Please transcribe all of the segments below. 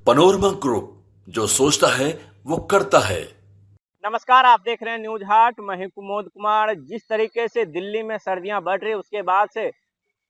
Panorama group, जो सोचता है वो करता है। नमस्कार, आप देख रहे हैं न्यूज हाट। मैं हूं कुमोद कुमार। जिस तरीके से दिल्ली में सर्दियां बढ़ रही है, उसके बाद से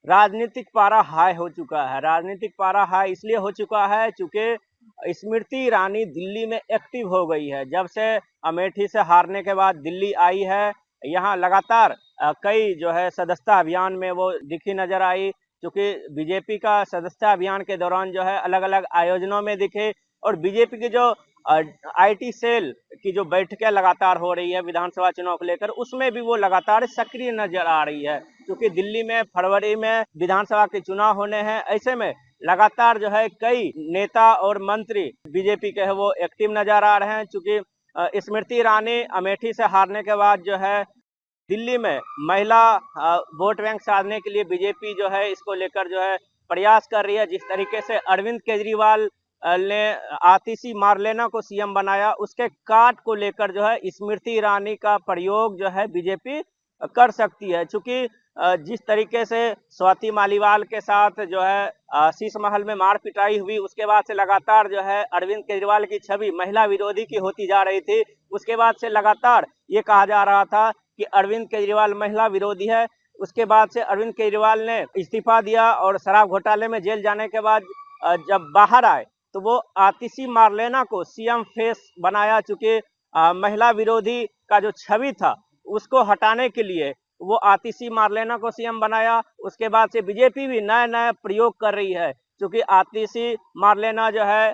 राजनीतिक पारा हाई हो चुका है। राजनीतिक पारा हाई इसलिए हो चुका है क्योंकि स्मृति ईरानी दिल्ली में एक्टिव हो गई है। जब से अमेठी से हारने के बाद दिल्ली आई है, यहाँ लगातार कई जो है सदस्यता अभियान में वो दिखी नजर आई। क्योंकि बीजेपी का सदस्यता अभियान के दौरान जो है अलग अलग आयोजनों में दिखे, और बीजेपी की जो आईटी सेल की जो बैठकें लगातार हो रही है विधानसभा चुनाव को लेकर, उसमें भी वो लगातार सक्रिय नजर आ रही है। क्योंकि दिल्ली में फरवरी में विधानसभा के चुनाव होने हैं, ऐसे में लगातार जो है कई नेता और मंत्री बीजेपी के है वो एक्टिव नजर आ रहे हैं। चूंकि स्मृति ईरानी अमेठी से हारने के बाद जो है दिल्ली में महिला वोट बैंक साधने के लिए बीजेपी जो है इसको लेकर जो है प्रयास कर रही है। जिस तरीके से अरविंद केजरीवाल ने आतिशी मारलेना को सीएम बनाया, उसके काट को लेकर जो है स्मृति ईरानी का प्रयोग जो है बीजेपी कर सकती है। चूंकि जिस तरीके से स्वाति मालीवाल के साथ जो है शीश महल में मार पिटाई हुई, उसके बाद से लगातार जो है अरविंद केजरीवाल की छवि महिला विरोधी की होती जा रही थी। उसके बाद से लगातार ये कहा जा रहा था कि अरविंद केजरीवाल महिला विरोधी है। उसके बाद से अरविंद केजरीवाल ने इस्तीफा दिया और शराब घोटाले में जेल जाने के बाद जब बाहर आए तो वो आतिशी मारलेना को सीएम फेस बनाया। चूंकि महिला विरोधी का जो छवि था उसको हटाने के लिए वो आतिशी मारलेना को सीएम बनाया। उसके बाद से बीजेपी भी नए नए प्रयोग कर रही है। क्योंकि आतिशी मारलेना जो है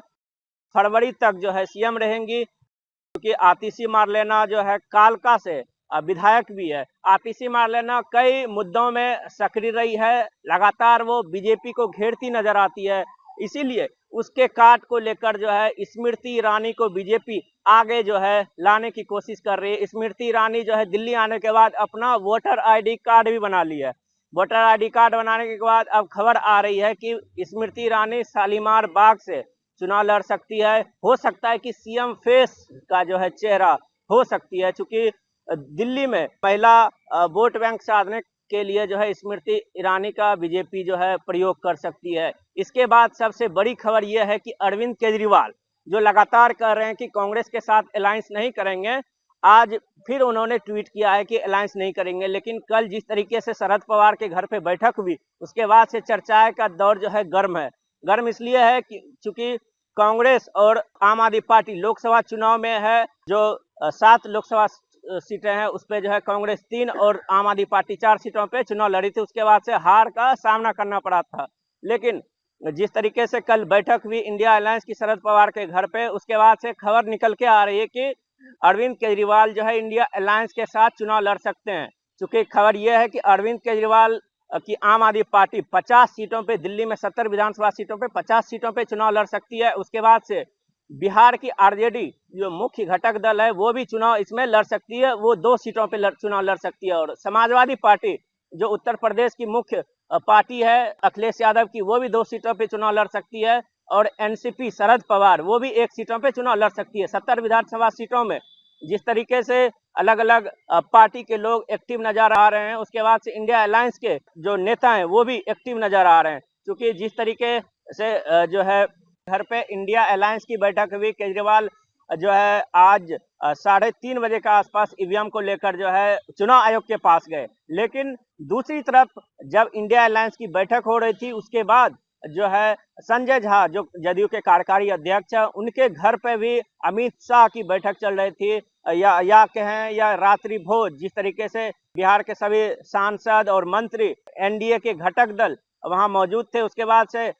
फरवरी तक जो है सीएम रहेंगी। क्योंकि आतिशी मारलेना जो है कालका से विधायक भी है। आतिशी मारलेना कई मुद्दों में सक्रिय रही है, लगातार वो बीजेपी को घेरती नजर आती है। इसीलिए उसके काट को लेकर जो है स्मृति ईरानी को बीजेपी आगे जो है लाने की कोशिश कर रही है। स्मृति ईरानी जो है दिल्ली आने के बाद अपना वोटर आईडी कार्ड भी बना लिया है। वोटर आईडी कार्ड बनाने के बाद अब खबर आ रही है कि स्मृति ईरानी शालीमार बाग से चुनाव लड़ सकती है। हो सकता है कि सीएम फेस का जो है चेहरा हो सकती है। चूंकि दिल्ली में महिला वोट बैंक साधने के लिए जो है स्मृति ईरानी का बीजेपी जो है प्रयोग कर सकती है। इसके बाद सबसे बड़ी खबर यह है कि अरविंद केजरीवाल जो लगातार कह रहे हैं कि कांग्रेस के साथ अलायंस नहीं करेंगे, आज फिर उन्होंने ट्वीट किया है कि अलायंस नहीं करेंगे। लेकिन कल जिस तरीके से शरद पवार के घर पे बैठक हुई, उसके बाद से चर्चाएं का दौर जो है गर्म है। गर्म इसलिए है कि चूंकि कांग्रेस और आम आदमी पार्टी लोकसभा चुनाव में है, जो 7 लोकसभा सीटें हैं उस पे जो है कांग्रेस 3 और आम आदमी पार्टी 4 सीटों पे चुनाव लड़ी थी। उसके बाद से हार का सामना करना पड़ा था। लेकिन जिस तरीके से कल बैठक हुई इंडिया अलायंस की शरद पवार के घर पे, उसके बाद से खबर निकल के आ रही है कि अरविंद केजरीवाल जो है इंडिया अलायंस के साथ चुनाव लड़ सकते हैं। चूंकि खबर यह है कि अरविंद केजरीवाल की आम आदमी पार्टी 50 सीटों पे, दिल्ली में 70 विधानसभा सीटों पे 50 सीटों पे चुनाव लड़ सकती है। उसके बाद से बिहार की आरजेडी जो मुख्य घटक दल है वो भी चुनाव इसमें लड़ सकती है, वो 2 सीटों पे चुनाव लड़ सकती है। और समाजवादी पार्टी जो उत्तर प्रदेश की मुख्य पार्टी है अखिलेश यादव की, वो भी 2 सीटों पे चुनाव लड़ सकती है। और एनसीपी शरद पवार वो भी 1 सीटों पे चुनाव लड़ सकती है। 70 विधानसभा सीटों में जिस तरीके से अलग अलग पार्टी के लोग एक्टिव नजर आ रहे हैं, उसके बाद से इंडिया अलायंस के जो नेता हैं वो भी एक्टिव नजर आ रहे हैं। क्योंकि जिस तरीके से जो है घर पे इंडिया अलायंस की बैठक हुई, केजरीवाल जो है आज 3:30 बजे के आसपास ईवीएम को लेकर जो है चुनाव आयोग के पास गए। लेकिन दूसरी तरफ जब इंडिया अलायंस की बैठक हो रही थी, उसके बाद जो है संजय झा जो जदयू के कार्यकारी अध्यक्ष है, उनके घर पे भी अमित शाह की बैठक चल रही थी। या कहें या रात्रि भोज, जिस तरीके से बिहार के सभी सांसद और मंत्री एनडीए के घटक दल वहां मौजूद थे। उसके बाद से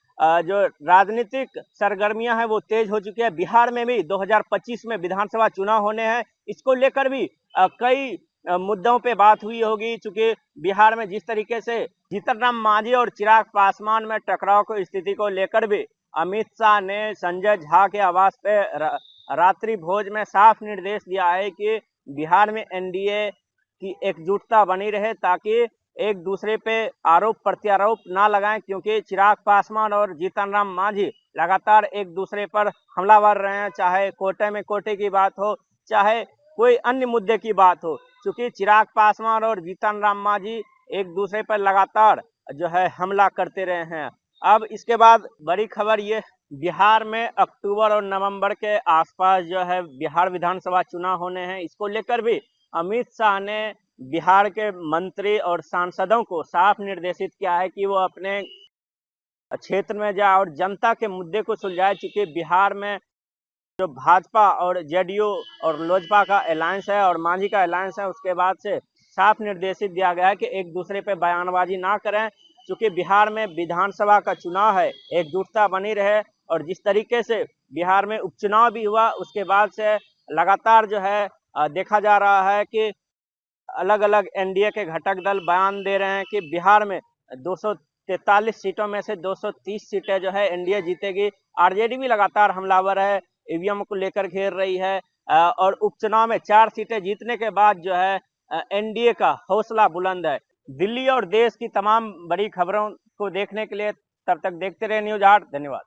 जो राजनीतिक सरगर्मियां हैं वो तेज हो चुकी है। बिहार में भी 2025 में विधानसभा चुनाव होने हैं, इसको लेकर भी कई मुद्दों पे बात हुई होगी। चूंकि बिहार में जिस तरीके से जीतन राम मांझी और चिराग पासवान में टकराव को स्थिति को लेकर भी अमित शाह ने संजय झा के आवास पे रात्रि भोज में साफ निर्देश दिया है कि बिहार में एनडीए की एकजुटता बनी रहे, ताकि एक दूसरे पे आरोप प्रत्यारोप ना लगाएं। क्योंकि चिराग पासवान और जीतन राम मांझी लगातार एक दूसरे पर हमलावर रहे हैं, चाहे कोटे में कोटे की बात हो, चाहे कोई अन्य मुद्दे की बात हो। क्योंकि चिराग पासवान और जीतन राम मांझी एक दूसरे पर लगातार जो है हमला करते रहे हैं। अब इसके बाद बड़ी खबर ये, बिहार में अक्टूबर और नवंबर के आसपास जो है बिहार विधानसभा चुनाव होने हैं। इसको लेकर भी अमित शाह ने बिहार के मंत्री और सांसदों को साफ निर्देशित किया है कि वो अपने क्षेत्र में जाए और जनता के मुद्दे को सुलझाए। चूंकि बिहार में जो भाजपा और जेडीयू और लोजपा का अलायंस है और मांझी का अलायंस है, उसके बाद से साफ निर्देशित दिया गया है कि एक दूसरे पे बयानबाजी ना करें। चूंकि बिहार में विधानसभा का चुनाव है, एकजुटता बनी रहे। और जिस तरीके से बिहार में उपचुनाव भी हुआ, उसके बाद से लगातार जो है देखा जा रहा है कि अलग अलग एनडीए के घटक दल बयान दे रहे हैं कि बिहार में 243 सीटों में से 230 सीटें जो है एनडीए जीतेगी। आरजेडी भी लगातार हमलावर है, ईवीएम को लेकर घेर रही है। और उपचुनाव में 4 सीटें जीतने के बाद जो है एनडीए का हौसला बुलंद है। दिल्ली और देश की तमाम बड़ी खबरों को देखने के लिए तब तक देखते रहे न्यूज़ 8। धन्यवाद।